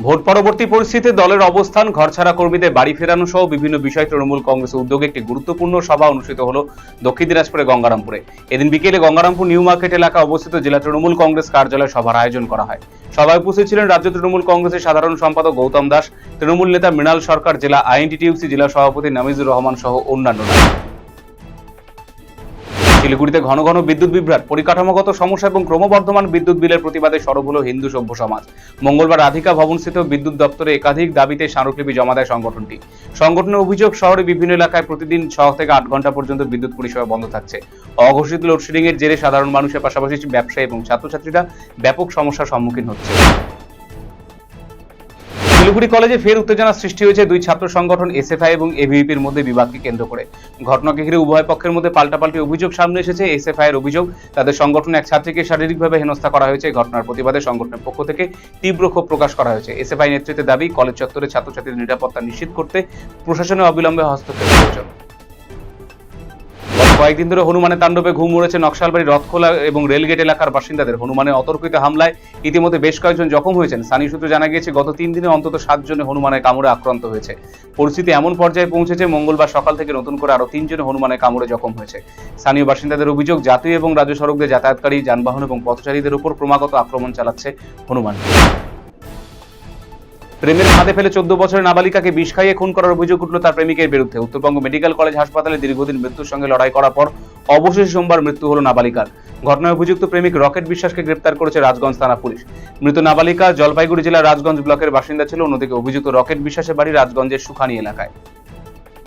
Vote পরবর্তী পরিস্থিতিতে দলের অবস্থান, ঘরছাড়া কর্মীদের বাড়ি ফেরানো সহ বিভিন্ন বিষয়ে তৃণমূল কংগ্রেসের উদ্যোগে একটি গুরুত্বপূর্ণ সভা অনুষ্ঠিত হলো দক্ষিণ দিনাজপুরের গঙ্গারামপুরে। এদিন বিকেলে গঙ্গারামপুর নিউ মার্কেট এলাকায় অবস্থিত জেলা তৃণমূল কংগ্রেস কার্যালয়ে সভার আয়োজন করা হয়। সভায় উপস্থিত ছিলেন রাজ্য তৃণমূল কংগ্রেসের সাধারণ সম্পাদক গৌতম দাস, তৃণমূল নেতা মৃণাল সরকার, জেলা আইএনটিটিউসি জেলা সভাপতি নামিজুর রহমান সহ অন্যান্যরা। শিলিগুড়িতে ঘন ঘন বিদ্যুৎ বিভ্রাট, পরিকাঠামোগত সমস্যা এবং ক্রমবর্ধমান বিদ্যুৎ বিলের প্রতিবাদে সরব হল হিন্দু সভ্য সমাজ। মঙ্গলবার রাধিকা ভবনস্থিত বিদ্যুৎ দপ্তরে একাধিক দাবিতে স্মারকলিপি জমা দেয় সংগঠনটি। সংগঠনের অভিযোগ, শহরে বিভিন্ন এলাকায় প্রতিদিন 6 থেকে 8 ঘন্টা পর্যন্ত বিদ্যুৎ পরিষেবা বন্ধ থাকছে। অঘোষিত লোডশেডিং এর জেরে সাধারণ মানুষের পাশাপাশি ব্যবসায়ী এবং ছাত্রছাত্রীরা ব্যাপক সমস্যার সম্মুখীন হচ্ছে। শিলিগুড়ি কলেজে ফের উত্তেজনা সৃষ্টি হয়েছে দুই ছাত্র সংগঠন এসএফআই এবং এবিভিপির মধ্যে বিবাদকে কেন্দ্র করে। ঘটনাকে ঘিরে উভয় পক্ষের মধ্যে পাল্টাপাল্টি অভিযোগ সামনে এসেছে। এসএফআই এর অভিযোগ, তাদের সংগঠনে এক ছাত্রীকে শারীরিকভাবে হেনস্থা করা হয়েছে। ঘটনার প্রতিবাদে সংগঠনের পক্ষ থেকে তীব্র ক্ষোভ প্রকাশ করা হয়েছে। এসএফআই নেতৃত্বে দাবি, কলেজ চত্বরে ছাত্রছাত্রীদের নিরাপত্তা নিশ্চিত করতে প্রশাসনের অবিলম্বে হস্তক্ষেপ প্রয়োজন। কয়েকদিন ধরে হনুমানের তাণ্ডবে ঘুম উড়েছে নকশালবাড়ি, রথখোলা এবং রেলগেট এলাকার বাসিন্দাদের। হনুমানের অতর্কিত হামলায় ইতিমধ্যে বেশ কয়েকজন জখম হয়েছেন। স্থানীয় সূত্রে জানা গিয়েছে, গত 3 দিনে অন্তত 7 জনে হনুমানের কামড়ে আক্রান্ত হয়েছে। পরিস্থিতি এমন পর্যায়ে পৌঁছেছে, মঙ্গলবার সকাল থেকে নতুন করে আরো 3 জনে হনুমানের কামড়ে জখম হয়েছে। স্থানীয় বাসিন্দাদের অভিযোগ, জাতীয় এবং রাজ্য সড়ক দিয়ে যাতায়াতকারী যানবাহন এবং পথচারীদের উপর ক্রমাগত আক্রমণ চালাচ্ছে হনুমান। প্রেমের ফাঁদে ফেলে 14 বছরের নাবালিকাকে বিষ খাইয়ে খুন করার অভিযোগ উঠল তার প্রেমিকের বিরুদ্ধে। উত্তরবঙ্গ মেডিকেল কলেজ হাসপাতালে দীর্ঘদিন মৃত্যুর সঙ্গে লড়াই করার পর অবশেষে সোমবার মৃত্যু হল নাবালিকার। ঘটনায় অভিযুক্ত প্রেমিক রকেট বিশ্বাসকে গ্রেপ্তার করেছে রাজগঞ্জ থানা পুলিশ। মৃত নাবালিকা জলপাইগুড়ি জেলার রাজগঞ্জ ব্লকের বাসিন্দা ছিল। অন্যদিকে অভিযুক্ত রকেট বিশ্বাসের বাড়ি রাজগঞ্জের সুখানি এলাকায়।